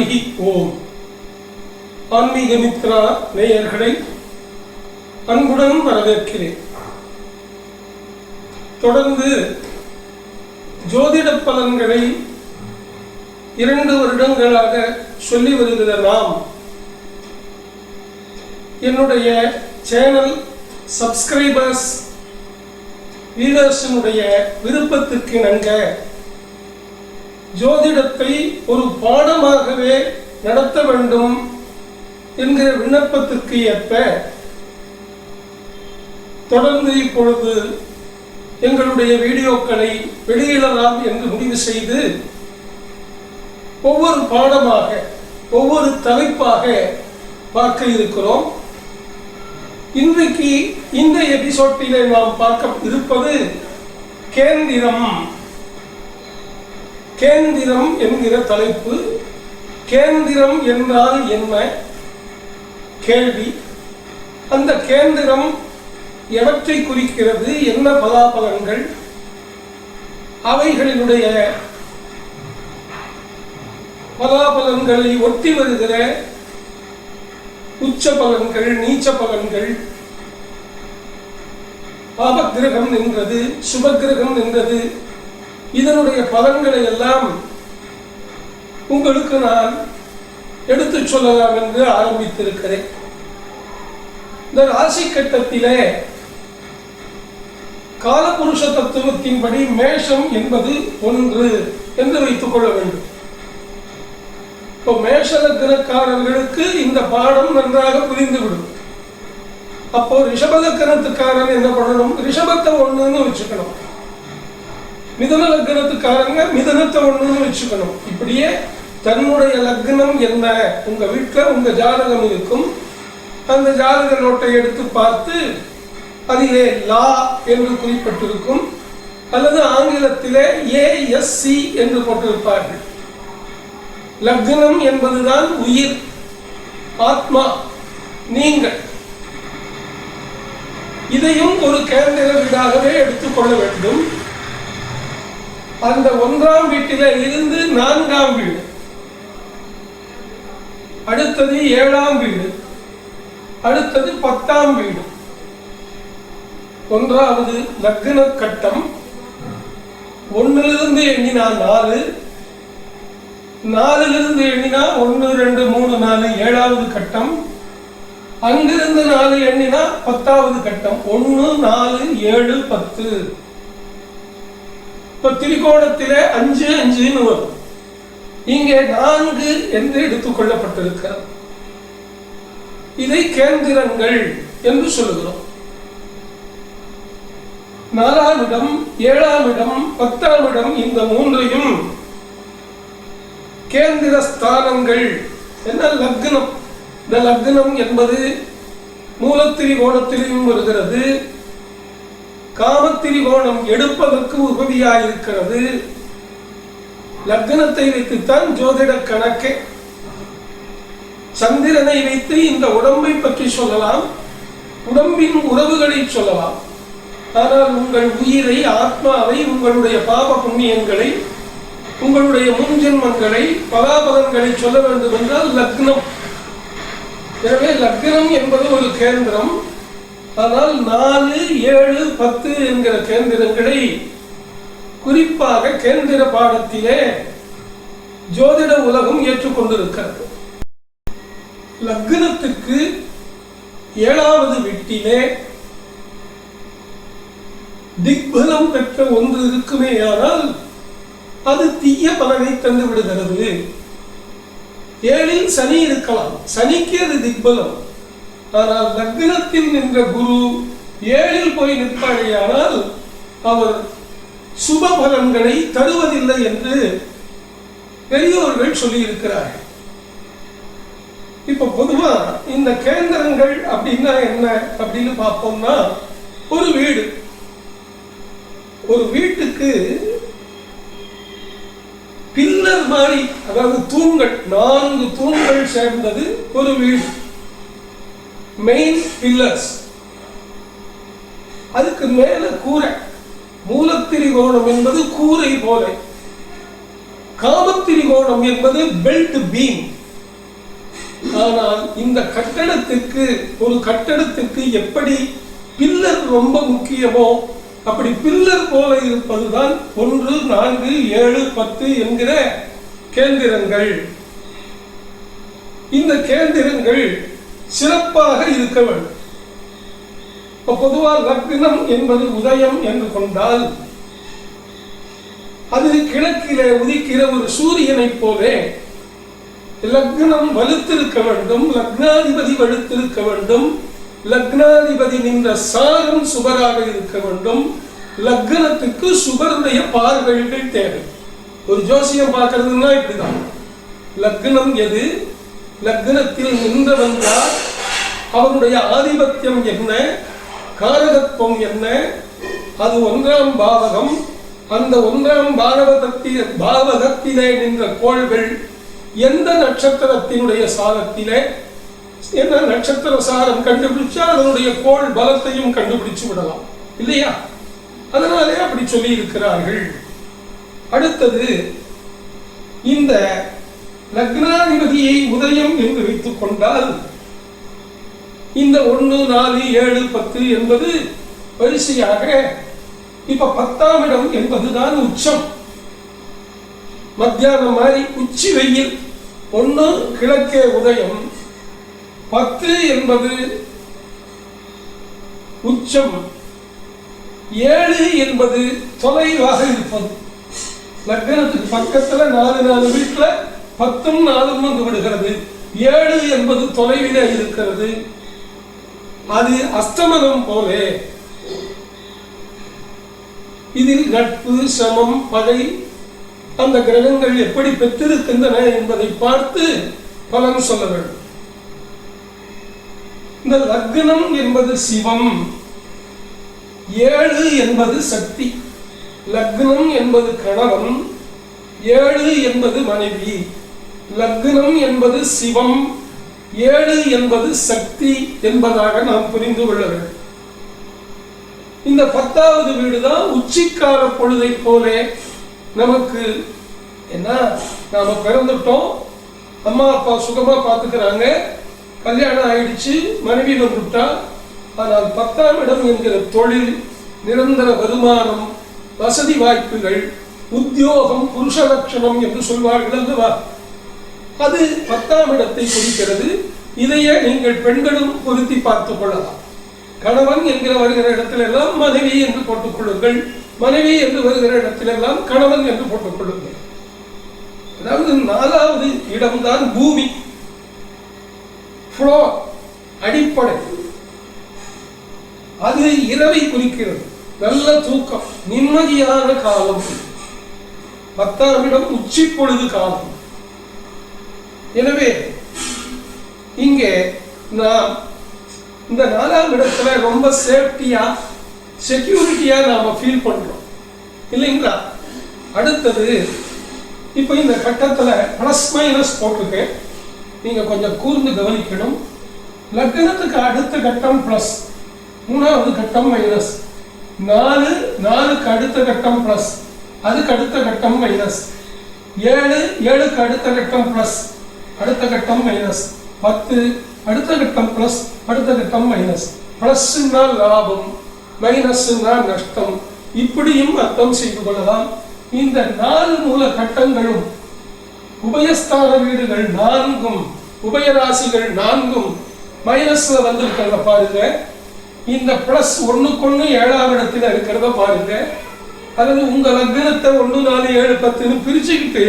ஹரிஹி ஓம். ஆன்மீக மித்ரா நேயர்களை அன்புடன் வரவேற்கிறேன். தொடர்ந்து ஜோதிட பலன்களை 2 வருடங்களாக சொல்லி வருகிற நாம் என்னுடைய சேனல் சப்ஸ்கிரைபர்ஸ் வீரர்ஸினுடைய விருப்பத்திற்கு இணங்க ஜோதிடத்தை ஒரு பாடமாகவே நடத்த வேண்டும் என்கிற விண்ணப்பத்திற்கு ஏற்ப தொடர்ந்து இப்பொழுது எங்களுடைய வீடியோக்களை வெளியிடலாம் என்று முடிவு செய்து ஒவ்வொரு பாடமாக ஒவ்வொரு தலைப்பாக பார்க்க இருக்கிறோம். இன்றைக்கு இந்த எபிசோட்டிலே நாம் பார்க்க இருப்பது கேந்திரம். கேந்திரம் என்கிற தலைப்பு. கேந்திரம் என்றால் என்ன கேள்வி. அந்த கேந்திரம் எவற்றை குறிக்கிறது, என்ன பலாபலன்கள், அவைகளினுடைய பலாபலன்களை ஒட்டி வருகிற உச்ச பலன்கள், நீச்ச பலன்கள், பாபகிரகம் நின்றது, சுபகிரகம் நின்றது, இதனுடைய பலன்களை எல்லாம் உங்களுக்கு நான் எடுத்துச் சொல்லலாம் என்று ஆரம்பித்திருக்கிறேன். இந்த ராசி கட்டத்திலே காலபுருஷ தத்துவத்தின்படி மேஷம் என்பது 1 என்று வைத்துக் கொள்ள வேண்டும். இப்போ மேஷ லக்னக்காரர்களுக்கு இந்த பாடம் நன்றாக புரிந்துவிடும். அப்போ ரிஷப லக்னத்துக்காரன் என்ன பண்ணணும், ரிஷபத்தை 1ன்னு வச்சுக்கணும். மிதுன லக்னத்துக்காரங்க மிதுனத்தை 1ன்னு வச்சுக்கணும். இப்படியே தன்னுடைய லக்னம் என்ன, உங்க வீட்டில் உங்க ஜாதகம் இருக்கும், அந்த ஜாதக நோட்டை எடுத்து பார்த்து அதிலே லா என்று குறிப்பிட்டிருக்கும், அல்லது ஆங்கிலத்திலே ASC என்று போட்டிருப்பார்கள். லக்னம் என்பதுதான் உயிர், ஆத்மா, நீங்கள். இதையும் ஒரு கேந்திர வீடாகவே எடுத்துக்கொள்ள வேண்டும். அந்த 1ஆம் வீட்டில இருந்து 4ஆம் வீடு, அடுத்தது 7ஆம் வீடு, அடுத்தது 10ஆம் வீடு. 1வது லக்ன கட்டம். 1லிருந்து எண்ணினா 4, 4லிருந்து எண்ணினா 1, 2, 3, 4 7வது கட்டம். அங்கிருந்து 4 எண்ணினா 10வது கட்டம். 1, 4, 7, 10. இப்ப திரிகோணத்திலே 5, 5ன்னு வரும். இங்கே 4 என்று எடுத்துக் கொள்ளப்பட்டிருக்கிறது. இதை கேந்திரங்கள் என்று சொல்லுகிறோம். 4ஆம் இடம், 7ஆம் இடம், 10ஆம் இடம், இந்த 3ஐயும் கேந்திர ஸ்தானங்கள். என்ன லக்னம்? இந்த லக்னம் என்பது மூலத்திரிகோணத்திலும் வருகிறது, காமத்திரிகோணம் எடுப்பதற்கு உதவியாயிருக்கிறது. லக்னத்தை வைத்துத்தான் ஜோதிட கணக்கே. சந்திரனை வைத்து இந்த உடம்பை பற்றி சொல்லலாம், உடம்பின் உறவுகளை சொல்லலாம். ஆனால் உங்கள் உயிரை, ஆத்மாவை, உங்களுடைய பாப புண்ணியங்களை, உங்களுடைய முன்ஜென்மங்களை, பலாபலன்களை சொல்ல வேண்டும் என்றால் லக்னம். எனவே லக்னம் என்பது ஒரு கேந்திரம். ஆனால் 4, 7, 10 என்கிற கேந்திரங்களை குறிப்பாக கேந்திர பாடத்திலே ஜோதிட உலகம் ஏற்றுக்கொண்டிருக்கிறது. லக்னத்துக்கு 7வது வீட்டிலே திக்பலம் பெற்ற ஒன்று இருக்குமே, ஆனால் அது தீய பலனை தந்து விடுகிறது. 7ல் சனி இருக்கலாம், சனிக்கு அது திக்பலம். ஆனால் லக்னத்தில் நின்ற குரு 7ல் போய் நிற்பாடையானால் அவர் சுப பலன்களை தருவதில்லை என்று பெரியோர்கள் சொல்லி இருக்கிறார்கள். இப்ப பொதுவா இந்த கேந்திரங்கள் அப்படின்னா என்ன அப்படின்னு பார்ப்போம்னா, ஒரு வீடு, ஒரு வீட்டுக்கு பில்லர் மாதிரி, அதாவது தூண்கள், 4 தூண்கள் சேர்ந்தது ஒரு வீடு. Main pillars. அதுக்கு மேல கூரை. மூலத்திரிகோணம் என்பது கூரை போல, காமத்திரிகோணம் என்பது பெல்ட் பீம். ஆனால் இந்த கட்டடத்துக்கு ஒரு கட்டடத்துக்கு எப்படி பில்லர் ரொம்ப முக்கியமோ அப்படி பில்லர் போல இருப்பதுதான் 1, 4, 7, 10 என்கிற கேந்திரங்கள். இந்த கேந்திரங்கள் சிறப்பாக இருக்க வேண்டும். பொதுவாக லக்னம் என்பது உதயம் என்று கொண்டால் அது கிழக்கிலே உதிக்கிற ஒரு சூரியனை போலே லக்னம் வலுத்திருக்க வேண்டும், லக்னாதிபதி வலுத்திருக்க வேண்டும், லக்னாதிபதி நின்ற சாரம் சுபராக இருக்க வேண்டும். லக்னத்துக்கு சுபருடைய பார்வைகள் தேவை. ஒரு ஜோசியம் பார்க்கறதுன்னா இப்படிதான். லக்னம் எது, லக்னத்தில் நின்றவன் யார், அவனுடைய ஆதிபத்தியம் என்ன, காரகத்துவம் என்ன, அது 1ஆம் பாவகம், அந்த 1ஆம் பாவகத்திலே நின்ற கோள்கள் எந்த நட்சத்திரத்தினுடைய சாரத்திலே என்ன நட்சத்திர சாரம் கண்டுபிடிச்சா அதனுடைய கோள் பலத்தையும் கண்டுபிடிச்சு விடலாம் இல்லையா? அதனாலே அப்படி சொல்லி இருக்கிறார்கள். அடுத்தது, இந்த லக்னாதிபதியை உதயம் என்று வைத்துக் கொண்டால் இந்த 1, 4, 7, 10 என்பது வரிசையாக இப்ப 10ஆம் இடம் என்பதுதான் உச்சம். மத்தியானம் மாதிரி உச்சி வெயில். 1 கிழக்கே உதயம், 10 என்பது உச்சம், 7 என்பது தொலைவாக இருப்பது. லக்னத்துக்கு பக்கத்துல 4 வீட்டுல 10ம் 4ம் வந்து விடுகிறது. 7 என்பது தொலைவில இருக்கிறது. அது அஸ்தமனம் போலே. இதில் நட்பு, சமம், பகை அந்த கிரகங்கள் எப்படி பெற்றிருக்கின்றன என்பதை பார்த்து பலன் சொல்ல வேண்டும். இந்த லக்னம் என்பது சிவம், 7 என்பது சக்தி. லக்னம் என்பது கணவன், 7 என்பது மனைவி. லக்னம் என்பது சிவம், 7 என்பது சக்தி என்பதாக நாம் புரிந்து கொள்ள வேண்டும். இந்த 10வது வீடுதான் உச்சிக்கால பொழுதை போலே நமக்கு என்ன, நாம பிறந்துட்டோம், அம்மா அப்பா சுகமா பார்த்துக்கிறாங்க, கல்யாணம் ஆயிடுச்சு, மனைவி வந்துட்டா. ஆனால் 10ஆம் இடம் என்கிற தொழில், நிரந்தர வருமானம், வசதி வாய்ப்புகள், உத்தியோகம், புருஷ லட்சணம் என்று சொல்வார்கள் அல்லவா, அது 10ஆம் இடத்தை குறிக்கிறது. இதையே நீங்கள் பெண்களும் பொருத்தி பார்த்துக் கொள்ளலாம். கணவன் என்கிற வருகிற இடத்துல எல்லாம் மனைவி என்று போட்டுக் கொள்ளுங்கள், மனைவி என்று வருகிற இடத்திலெல்லாம் கணவன் என்று போட்டுக் கொள்ளுங்கள். அதாவது 4வது இடம்தான் பூமி, ஃப்ளோர், அடிப்படை. அது இரவை குறிக்கிறது, நல்ல தூக்கம், நிம்மதியான காலம். 10ஆம் இடம் உச்சி பொழுது காலம். எனவே இங்கே நாம் இந்த 4ஆம் இடத்துல ரொம்ப சேஃப்டியா, செக்யூரிட்டியா நாம ஃபீல் பண்றோம் இல்லைங்களா? அடுத்தது, இப்ப இந்த கட்டத்துல பிளஸ் மைனஸ் போட்டிருக்கேன், நீங்க கொஞ்சம் கூர்ந்து கவனிக்கணும். லக்னத்துக்கு அடுத்த கட்டம் பிளஸ், 3வது கட்டம் மைனஸ், 4க்கு அடுத்த கட்டம் பிளஸ், அதுக்கு அடுத்த கட்டம் மைனஸ், 7க்கு அடுத்த கட்டம் பிளஸ், அடுத்த கட்டம் மைனஸ், 10 அடுத்த கட்டம் பிளஸ், அடுத்த கட்டம் மைனஸ். பிளஸ்னா லாபம், மைனஸ்னா நஷ்டம். இப்படியும் அர்த்தம் செய்து கொள்ளலாம். இந்த 4 மூல கட்டங்களும் உபயஸ்தான வீடுகள் 4ம், உபயராசிகள் 4ம் மைனஸ்ல வந்திருக்கிறத பாருங்க. இந்த பிளஸ் 1க்கு 7ஆம் இடத்துல இருக்கிறத பாருங்க. அல்லது உங்க லக்னத்தை 1, 4, 7, 10 பிரிச்சுக்கிட்டு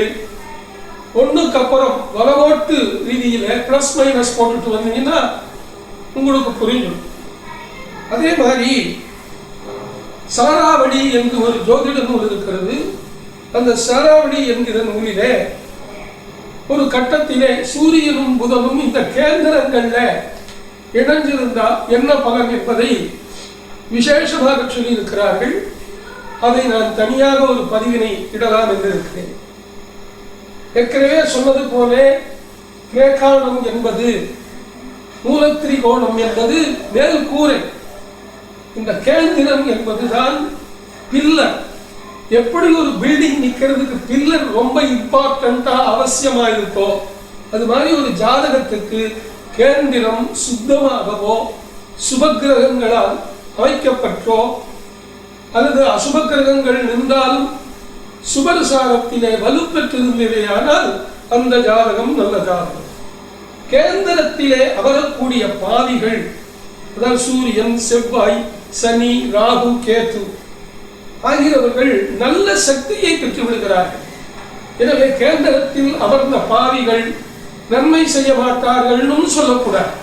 1க்கு அப்புறம் வலவோட்டு ரீதியில பிளஸ் மைனஸ் போட்டுட்டு வந்தீங்கன்னா உங்களுக்கு புரியும். அதே மாதிரி சாராவளி என்று ஒரு ஜோதிட நூல் இருக்கிறது. அந்த சாராவளி என்கிற நூலிலே ஒரு கட்டத்திலே சூரியனும் புதனும் இந்த கேந்திரங்கள்ல இணைஞ்சிருந்தா என்ன பலன் என்பதை விசேஷமாக சொல்லி இருக்கிறார்கள். அதை நான் தனியாக ஒரு பதிவினை இடலாம் என்று இருக்கிறேன். ஏற்கனவே சொன்னது போல கேகானம் என்பது, மூலத்திரிகோணம் என்பது மேல் கூரை, இந்த கேந்திரம் என்பதுதான் பில்லர். எப்படி ஒரு பில்டிங் நிக்கிறதுக்கு பில்லர் ரொம்ப இம்பார்ட்டண்டா அவசியமா இருக்கோ, அது மாதிரி ஒரு ஜாதகத்துக்கு கேந்திரம் சுத்தமாகவோ சுபக்கிரகங்களால் அமைக்கப்பட்டோ அல்லது அசுப கிரகங்கள் நின்றாலும் சுபரசாரத்திலே வலுப்பெற்றிருந்ததேயானால் அந்த ஜாதகம் நல்ல ஜாதகம். கேந்திரத்திலே அமரக்கூடிய பாவிகள், அதாவது சூரியன், செவ்வாய், சனி, ராகு, கேது ஆகியவர்கள் நல்ல சக்தியை பெற்று விடுகிறார்கள். எனவே கேந்திரத்தில் அமர்ந்த பாவிகள் நன்மை செய்ய மாட்டார்கள் சொல்லக்கூடாது.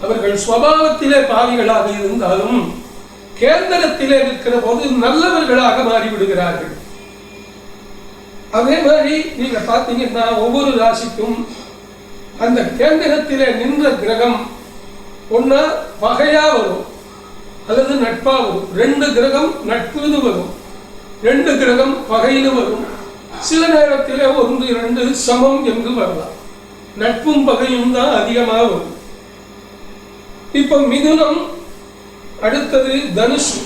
அவர்கள் சுபாவத்திலே பாவிகளாக இருந்தாலும் கேந்திரத்திலே இருக்கிற போது நல்லவர்களாக மாறிவிடுகிறார்கள். அதே மாதிரி நீங்க பார்த்தீங்கன்னா ஒவ்வொரு ராசிக்கும் அந்த கேந்திரத்திலே நின்ற கிரகம் ஒன்னா பகையா வரும் அல்லது நட்பா வரும். 2 கிரகம் நட்புன்னு வரும், 2 கிரகம் பகைன்னு வரும். சில நேரத்திலே 1, 2 சமம் என்று வரலாம். நட்பும் பகையும் தான் அதிகமாக வரும். இப்ப மிதுனம், அடுத்தது தனுசு.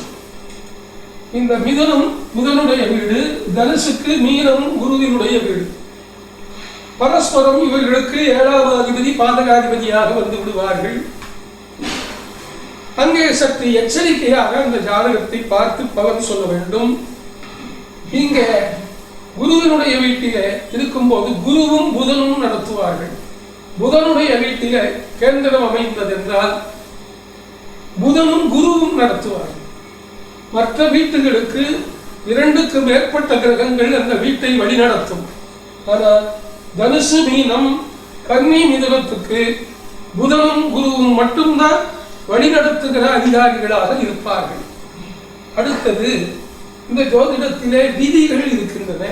இந்த மிதுனம் புதனுடைய வீடு, தனுசுக்கு மீனம் குருவினுடைய வீடு. பரஸ்பரம் இவர்களுக்கு 7ஆம் அதிபதி பாதகாதிபதியாக வந்து விடுவார்கள். அங்கே சற்று எச்சரிக்கையாக அந்த ஜாதகத்தை பார்த்து பலன் சொல்ல வேண்டும். இங்க குருவினுடைய வீட்டிலே இருக்கும்போது குருவும் புதனும் நடத்துவார்கள். புதனுடைய வீட்டிலே கேந்திரம் அமைந்தது என்றால் புதனும் குருவும் நடத்துவார்கள். மற்ற வீட்டுகளுக்கு 2க்கு மேற்பட்ட கிரகங்கள் அந்த வீட்டை வழிநடத்தும். ஆனால் தனுசு, மீனம், கன்னி, மிதுனத்துக்கு புதனும் குருவும் மட்டும்தான் வழிநடத்துகிற அதிகாரிகளாக இருப்பார்கள். அடுத்தது இந்த ஜோதிடத்திலே விதிகள் இருக்கின்றன.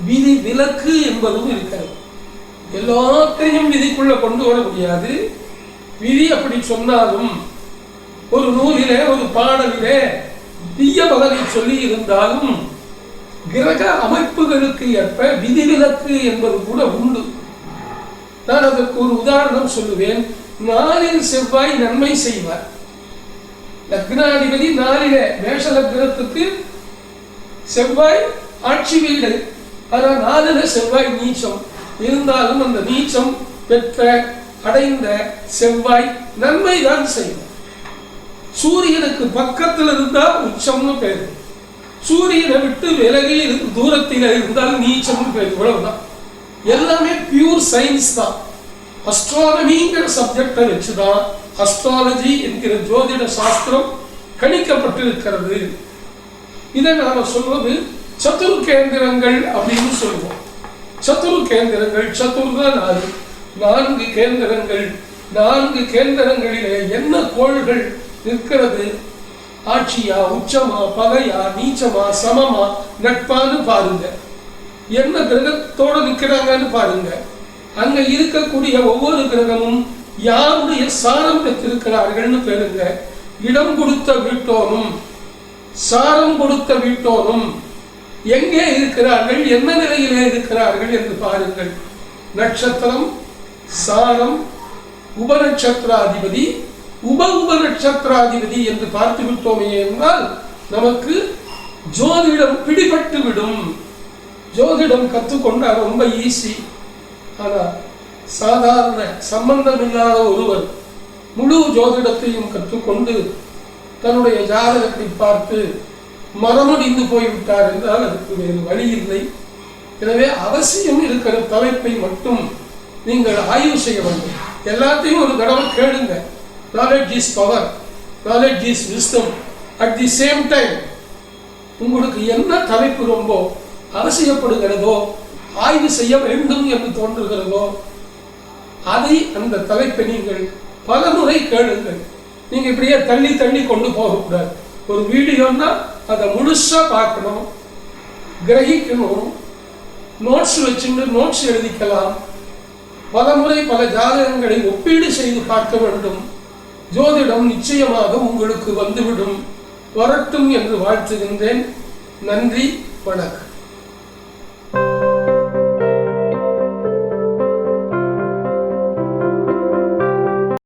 விதி விலக்கு என்பதும் இருக்கிறது. எல்லாத்தையும் விதிக்குள்ள கொண்டு வர முடியாது. விதி அப்படி சொன்னாலும் ஒரு நூலிலே ஒரு பாடலிலே தீய பலனை சொல்லி இருந்தாலும் கிரக அமைப்புகளுக்கு ஏற்ப விதிவிலக்கு என்பது கூட உண்டு. நான் அதற்கு ஒரு உதாரணம் சொல்லுவேன். 4இல் செவ்வாய் நன்மை செய்வார். லக்னாதிபதி 4லே மேஷ லக்னத்துக்கு செவ்வாய் ஆட்சி வீடு. ஆனால் 4ல செவ்வாய் நீச்சம் இருந்தாலும் அந்த நீச்சம் பெற்ற அடைந்த செவ்வாய் நன்மை தான் செய்வார். சூரியனுக்கு பக்கத்தில் இருந்தால் உச்சம்னு பேரு, சூரியனை விட்டு விலகி தூரத்தில் இருந்தால் நீச்சம்னு பேரு. இவ்வளவுதான். எல்லாமே பியூர் சயின்ஸ் தான். அஸ்ட்ரானமிங்கிற சப்ஜெக்டை வச்சுதான் அஸ்ட்ராலஜி என்கிற ஜோதிட சாஸ்திரம் கணிக்கப்பட்டிருக்கிறது. இதை நாம சொல்வது சத்துரு கேந்திரங்கள் அப்படின்னு சொல்லுவோம். சத்துரு கேந்திரங்கள், சத்துருதான் 4 கேந்திரங்கள். 4 கேந்திரங்களிலே என்ன கோள்கள் இருக்கிறது, ஆட்சியா, உச்சமா, பகையா, நீச்சமா, சமமா, நட்பான்னு பாருங்க. என்ன கிரகத்தோட நிற்கிறாங்கன்னு பாருங்க. அங்க இருக்கக்கூடிய ஒவ்வொரு கிரகமும் யாருடைய சாரம் பெற்றிருக்கிறார்கள்னு பேருங்க. இடம் கொடுத்த வீட்டோனும் சாரம் கொடுத்த வீட்டோனும் எங்கே இருக்கிறார்கள், என்ன நிலையிலே இருக்கிறார்கள் என்று பாருங்கள். நட்சத்திரம், சாரம், உபநட்சத்திராதிபதி, உபநட்சத்திராதிபதி என்று பார்த்து விட்டோமே என்றால் நமக்கு ஜோதிடம் பிடிபட்டு விடும். ஜோதிடம் கற்றுக்கொண்டா ரொம்ப ஈஸி. ஆனால் சாதாரண சம்பந்தம் இல்லாத ஒருவர் முழு ஜோதிடத்தையும் கற்றுக்கொண்டு தன்னுடைய ஜாதகத்தை பார்த்து மனமுடிந்து போய்விட்டார் என்றால் அதுக்கு வேறு வழி இல்லை. எனவே அவசியம் இருக்கிற தலைப்பை மட்டும் நீங்கள் ஆய்வு செய்ய வேண்டும். எல்லாத்தையும் ஒரு தடவை கேளுங்க. Knowledge is power, knowledge is wisdom. At the same time உங்களுக்கு என்ன தலைப்பு ரொம்ப அவசியப்படுகிறதோ, ஆய்வு செய்ய வேண்டும் என்று தோன்றுகிறதோ அதை அந்த தலைப்பை நீங்கள் பலமுறை கேளுங்கள். நீங்க இப்படியே தள்ளி தள்ளி கொண்டு போகக்கூடாது. ஒரு வீடியோன்னா அதை முழுசா பார்க்கணும், கிரகிக்கணும். நோட்ஸ் வச்சுட்டு நோட்ஸ் எழுதிக்கலாம். பலமுறை பல ஜாதகங்களை ஒப்பீடு செய்து பார்க்க வேண்டும். ஜோதிடம் நிச்சயமாக உங்களுக்கு வந்துவிடும். வரட்டும் என்று வாழ்த்துகின்றேன். நன்றி, வணக்கம்.